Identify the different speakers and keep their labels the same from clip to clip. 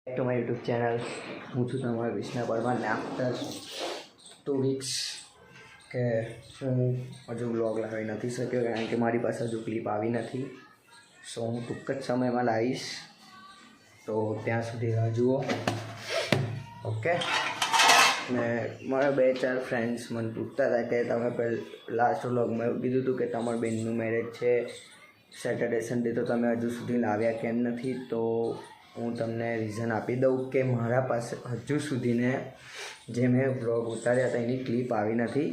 Speaker 1: To my YouTube channel. હું છું તમારો વિષ્ણુ પરમાર. આફ્ટર 2 વીક્સ કે હું હજુ વ્લોગ લાવી નથી શક્યો કારણ કે મારી પાસે હજુ ક્લિપ આવી નથી. સો હું ટૂંક જ સમયમાં લાવીશ, તો ત્યાં સુધી રાહ જુઓ. ઓકે. ને મારા 2-4 ફ્રેન્ડ્સ મને પૂછતા હતા કે તમે લાસ્ટ વ્લોગમાં એવું કીધું હતું કે તમારા બેનનું મેરેજ છે સેટરડે સન્ડે, તો તમે હજુ સુધી લાવ્યા કેમ નથી? તો હું તમને રીઝન આપી દઉં કે મારા પાસે હજુ સુધીને જે મેં વ્લોગ ઉતાર્યા હતા એની ક્લિપ આવી નથી.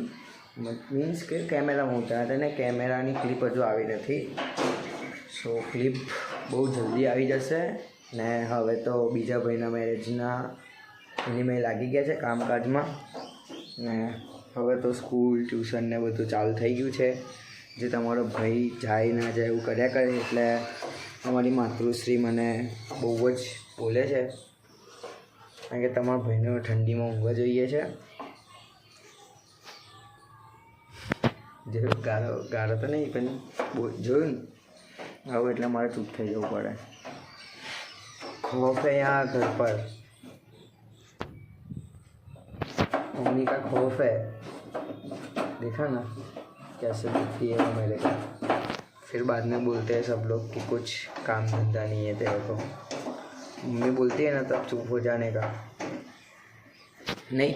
Speaker 1: મીન્સ કે કેમેરામાં ઉતાર્યા હતા ને કેમેરાની ક્લિપ હજુ આવી નથી. સો ક્લિપ બહુ જલ્દી આવી જશે. ને હવે તો બીજા ભાઈના મેરેજના એની મેં લાગી ગયા છે કામકાજમાં. ને હવે તો સ્કૂલ ટ્યુશન ને બધું ચાલુ થઈ ગયું છે. જે તમારો ભાઈ જાય ના જાય એવું કર્યા કરે, એટલે અમારી માતૃશ્રી મને બહુ જ બોલે છે કારણ કે તમારા ભાઈને ઠંડીમાં ઊંઘવા જોઈએ છે. જે ગાળો તો નહીં પણ જોયું ને આવું, એટલે મારે ચૂપ થઈ જવું પડે. खौफ है यहाँ घर पर, मम्मी का खौफ है. देखा ना कैसे दिखती है वो मेरे को. फिर बाद में बोलते हैं सब लोग कि कुछ काम धंधा नहीं है तेरे को. मम्मी बोलती है ना तब चुप हो जाने का. नहीं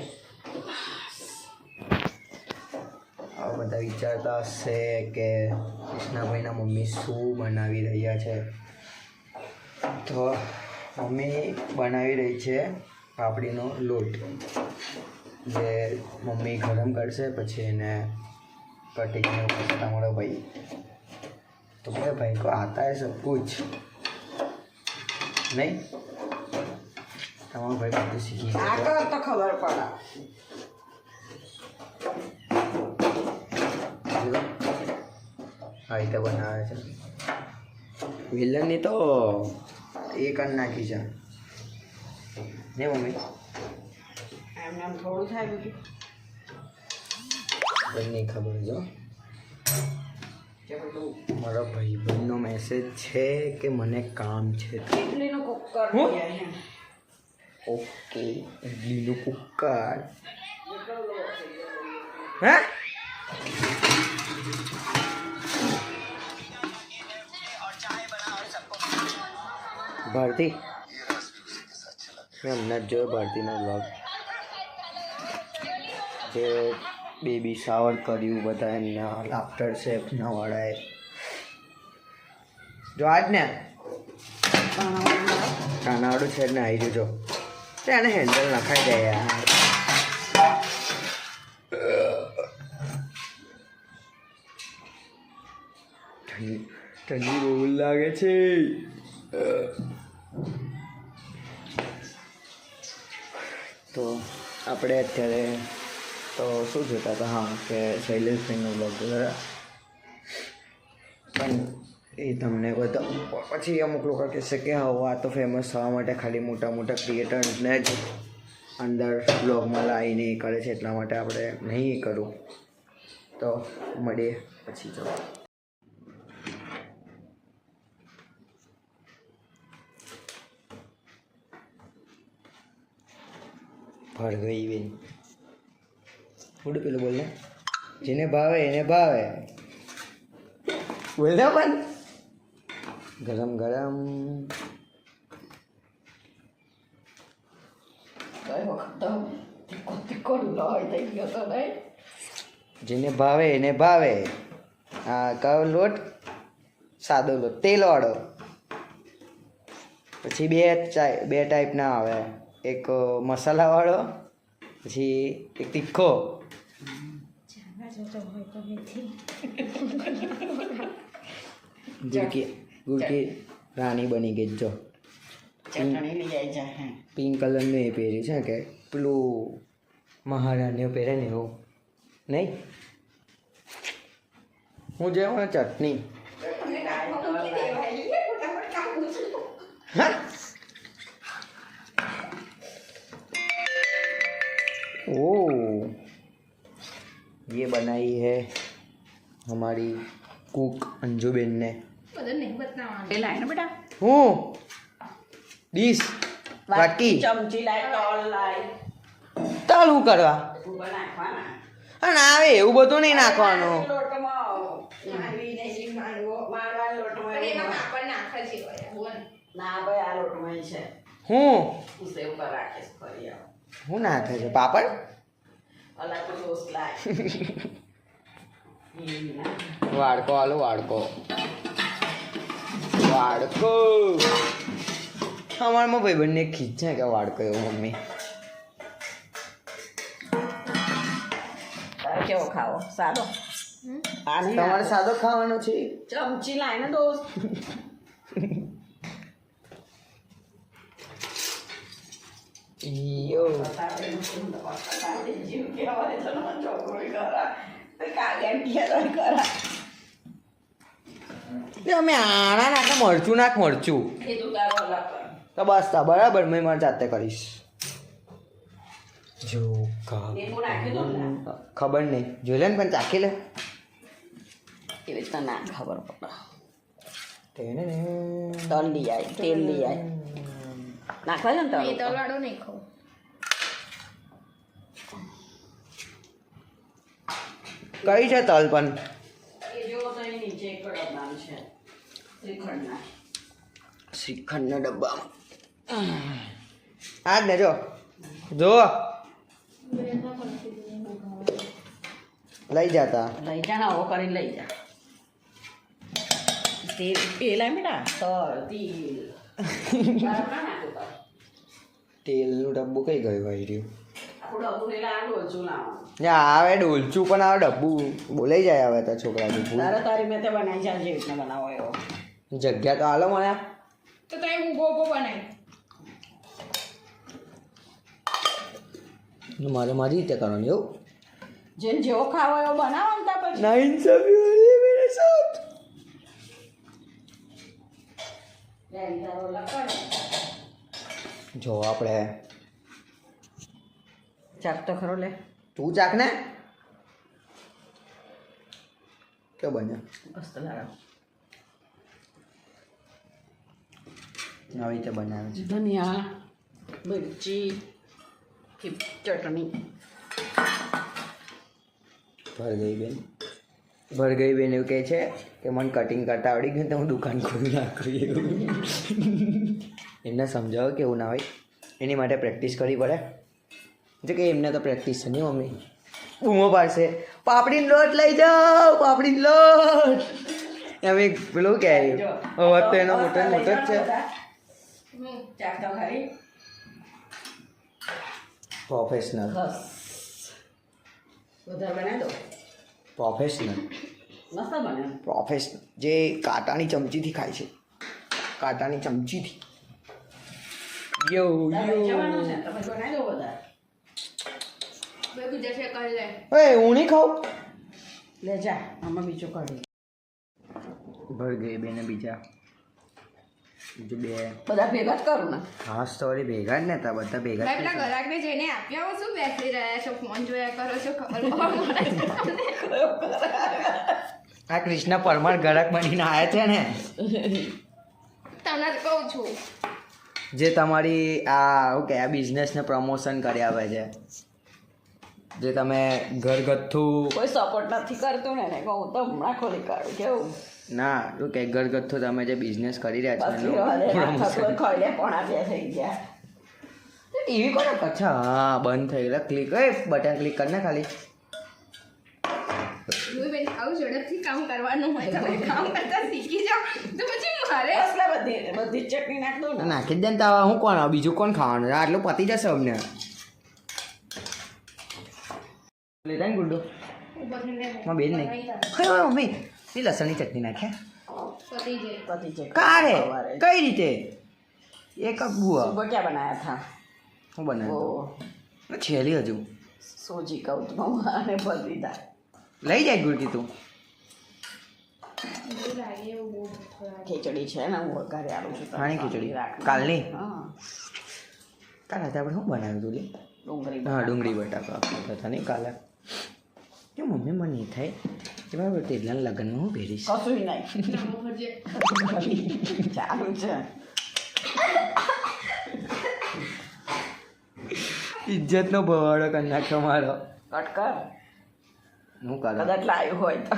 Speaker 1: આ બધા વિચારતા હશે કે કૃષ્ણાભાઈના મમ્મી શું બનાવી રહ્યા છે. તો મમ્મી બનાવી રહી છે પાપડીનો લોટ, જે મમ્મી ગરમ કરશે પછી એને કટિંગ કરશે તમારો ભાઈ. तो मेरे भाई को आता है सब कुछ नहीं. તમારો ભાઈ બધું શીખી ગયો
Speaker 2: તો ખબર પડે.
Speaker 1: આ રીતે બનાવે છે. વિલનની તો એ કરી નાખી છે ને મમ્મી.
Speaker 2: એમને એમ થોડું થાય બધું.
Speaker 1: કંઈ નહીં ખબર જો. મારો ભાઈબંધનો મેસેજ છે કે મને કામ છે.
Speaker 2: ઇડલીનું કુકર
Speaker 1: ઓકે, ઇડલીનું કુકર. હે ભારતી, મેં હમણાં જ જોયો ભારતીનો બ્લોગ, જે બેબી શાવર કર્યું બધા એમના લાફ્ટર શેફના વાળાએ. જો આજ ને કાનાવાળું છે ને આવી જજો. એને હેન્ડલ નખાઈ દે યાર. ઠંડી બહુ લાગે છે. તો આપણે અત્યારે તો શું જોતા હતા? હા, કે શૈલેષભાઈનો બ્લોગ જોતા. પણ એ તમને બધા પછી અમુક લોકો કહેશે કે હવે આ તો ફેમસ થવા માટે ખાલી મોટા મોટા ક્રિએટર્સને જ અંદર બ્લોગમાં લાવીને એ કરે છે, એટલા માટે આપણે નહીં કરું. તો મળીએ પછી. જો ભાર્ગવી બેન થોડું પેલું બોલ ને, જેને ભાવે એને ભાવે બોલ ને. પણ ગરમ ગરમ જેને ભાવે એને ભાવે. હા, કયો લોટ? સાદો લોટ, તેલવાળો. પછી બે ટાઈપના આવે, એક મસાલાવાળો, પછી એક તીખો. ગુડકી રાણી બની ગઈ. જો પિંક કલરનું એ પહેર્યું છે કે પેલું મહારાણીઓ પહેરે ને એવું નહીં. હું જેવું ને ચટણી. हाँ? ओह, ये बनाई है हमारी कुक अंजुबेन ने.
Speaker 2: नहीं बताना बेटा.
Speaker 1: हूँ डिश વાટકી
Speaker 2: ચમચી લાય તળ લાય
Speaker 1: તલ હું કરવા
Speaker 2: ઊભા નાખવાના
Speaker 1: હા ના આવે એવું બધું નહીં નાખવાનું
Speaker 2: લોટમાં નાખીને શીખ મારવા લોટમાં ના ભાઈ આ લોટમાં છે
Speaker 1: હું
Speaker 2: ઉસે ઉપર રાખીશ ફરી આવ
Speaker 1: હું નાખે છે પાપડ
Speaker 2: અલા તો દોસ્ત લાય
Speaker 1: વાડકો હાલો વાડકો વાડકો અમારમાં ભાઈ બંને ખીચે કે વાડકો એવો મમ્મી
Speaker 2: તારે કેવો ખાવો સાદો આ નહીં
Speaker 1: તમારે સાદો ખાવાનો છે
Speaker 2: ચમચી લાય ને દોસ્ત
Speaker 1: યો
Speaker 2: જીવ કહેવાય તો ચોકડી કરા કાગળ કરા
Speaker 1: અમે આણા નાખે મરચું નાખ મરચું
Speaker 2: એ તું તારો અલગ કર
Speaker 1: તો બસ તા બરાબર મેં મારી જાતે કરીશ જો
Speaker 2: લીંબુ નાખી દો ને
Speaker 1: ખબર નહીં જોઈ લે ને પણ ચાખી લે
Speaker 2: એવી રીતના ના ખબર પડે
Speaker 1: તેને
Speaker 2: તલ લઈ આય તેલ લઈ આય નાખવા છે ને તલ
Speaker 3: તલવાળો નહીં ખાવ
Speaker 1: કઈ છે તલ પણ
Speaker 2: એ જો તો એ નીચે એક ડબ્બામાં છે શ્રીખંડના
Speaker 1: શ્રીખંડના ડબ્બામાં આ જ ને જો જો લઈ જતા
Speaker 2: લઈ જા ને આવો કરીને લઈ જા તેલ પેલા બેટા તલ તીલ બરાબર ના નાખો તલ
Speaker 1: તેલનું ડબ્બું કઈ ગયું હોય રહ્યું
Speaker 2: આપણું ડબ્બુ ને લાડુ ઓછું લાવવાનું
Speaker 1: આવે ડોલચું પણ આવે ડબ્બું બોલાઈ જાય હવે તો છોકરાથી ભૂલ
Speaker 2: તારે તારી મેં તે બનાવી છે જે રીતના બનાવો એવો
Speaker 1: જગ્યા તો હાલો મને
Speaker 3: તો તમે હું ગોપો બનાવી
Speaker 1: મારે મારી રીતે કરવાનું એવું
Speaker 2: જેને જેવો ખાવો એવો બનાવો ને ત્યાં પછી
Speaker 1: ના ઇન્સાફી વાલી મેરે સાથ
Speaker 2: બેન તારો લખડ
Speaker 1: જો આપણે
Speaker 2: ચાક તો ખરો લે
Speaker 1: તું ચાક ને કે બને
Speaker 2: મસ્ત લાગે
Speaker 1: આવી રીતે બનાવે છે
Speaker 2: ધનિયા મિરચી ચટણી
Speaker 1: ભરગઈ બેન એવું કહે છે કે મને કટિંગ કરતા આવડી ગયું તો હું દુકાન ખોલી નાખું એવું એમને સમજાવો કે એવું ના હોય એની માટે પ્રેક્ટિસ કરવી પડે જો કે એમને તો પ્રેક્ટિસ છે નહીં મમ્મી બૂમો પાડશે પાપડીનો લોટ લઈ જાઓ પાપડીનો લોટ એમ એક પેલું કે અવાજ તો એનો મોટો મોટો જ છે
Speaker 2: ચાક તો ખરી
Speaker 1: પ્રોફેશનલ
Speaker 2: બસ વધારે બનાવી દો
Speaker 1: પ્રોફેશનલ
Speaker 2: મસ્ત બને
Speaker 1: પ્રોફેશનલ જે કાંટાની ચમચીથી ખાય છે કાંટાની ચમચીથી યો
Speaker 2: જવાનું છે
Speaker 1: યો
Speaker 2: તમે બનાવી દો વધારે
Speaker 3: બે બીજા છે કરી લે
Speaker 1: એ હું નહીં ખાઉં
Speaker 2: લે જા આમાં બીજું કાઢી
Speaker 1: ભરગઈ બેને બીજા બીજું બે
Speaker 2: બધા ભેગા જ કરું ને
Speaker 1: ખાસ તો વળી ભેગા જ ને હતા બધા ભેગા
Speaker 3: ભાઈ
Speaker 1: જ
Speaker 3: પેલા ગ્રાહકને જઈને આપ્યા હો શું બેસી રહ્યા છો ફોન જોયા કરો છો ખબર પડે
Speaker 1: આ કૃષ્ણ પરમાર ગ્રાહક બનીને આવ્યા છે ને
Speaker 3: તમને જ કહું છું
Speaker 1: જે તમારી આ શું કે આ બિઝનેસને પ્રમોશન કરી આવે છે જે તમે ઘરગથ્થુ
Speaker 2: કોઈ સપોર્ટ નથી કરતું ને કહું તો હમણાં ખોલી કાઢું કેવું
Speaker 1: ના શું કે ઘરગથ્થુ તમે જે બિઝનેસ કરી રહ્યા છો
Speaker 2: બસ
Speaker 1: એનું promotion.
Speaker 2: ખાઈ લે પોણા બે થઈ ગયા
Speaker 1: ટીવી કોને અચ્છા હા બંધ થઈ ગયેલા ક્લિક બટન ક્લિક કરીને ખાલી
Speaker 3: બેન આવું ઝડપથી કામ કરવાનું હોય તમે કામ કરતા શીખી જાઓ તો પછી મારે
Speaker 2: બસ લે બધી બધી જ ચટણી નાખ દો ને
Speaker 1: નાખી જ દે ને તો હું કોણ બીજું કોણ ખાવાનું છે? આટલું પતી જશે અમને લેતા ને ગુડ્ડો માં બેન નહીં હા મમ્મી એ લસણની ચટણી નાખે
Speaker 3: પતી જાય
Speaker 2: પતી છે
Speaker 1: કારે કઈ રીતે એક બુઆ
Speaker 2: સુબહ ક્યાં બનાયા થા
Speaker 1: હું બનાવ્યો
Speaker 2: ઓ
Speaker 1: છેલી હજુ
Speaker 2: સોજી કહું તો અને બધી થાય
Speaker 1: લઈ જાય ગુડકી તું
Speaker 3: એવું લાગે એવું બહુ ખરાબ.
Speaker 2: ખીચડી છે ને હું ઘરે આવું છું તને
Speaker 1: હાની ખીચડી?
Speaker 2: રાખી.
Speaker 1: કાલની?
Speaker 2: હા
Speaker 1: કાલે રાતે આપણે શું બનાવ્યું તું લે
Speaker 2: ડુંગળી
Speaker 1: હા ડુંગળી બટાકા હતા નહીં કાલે કે મમ્મી મને નહીં થાય કે બરાબર તેટલા લગ્નમાં હું પહેરીશ
Speaker 2: કશું નહીં
Speaker 3: નામો ભરજે.
Speaker 2: ચાલુ છે
Speaker 1: ઇજ્જતનો ભવાડો કરી નાખ્યો મારો.
Speaker 2: કટ કર
Speaker 1: હું કરું?
Speaker 2: કદાચ લાવ્યું હોય તો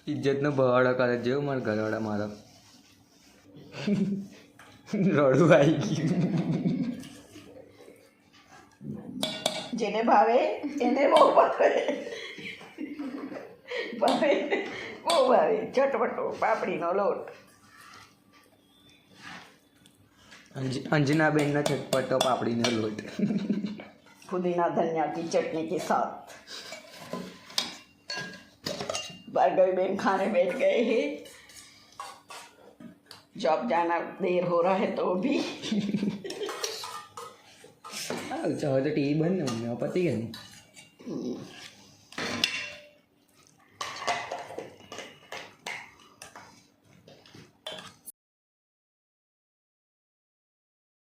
Speaker 1: ઇજ્જતનો ભવાડો કરે જેવું મારા ઘરવાળા મારો. રડું આવી ગયું.
Speaker 2: જેને ભાવે એને બહુ ભાવે ભાવે બહુ ભાવે ચટપટો પાપડીનો લોટ
Speaker 1: અંજનાબેનનો ચટપટો પાપડીનો લોટ.
Speaker 2: पुदीना धनिया की चटनी के साथ भार्गवी बहन खाने बैठ गए हैं. जॉब जाना देर हो रहा है तो भी
Speaker 1: ચાલો તો ટીવી બંધ ને પતી ગઈ ને.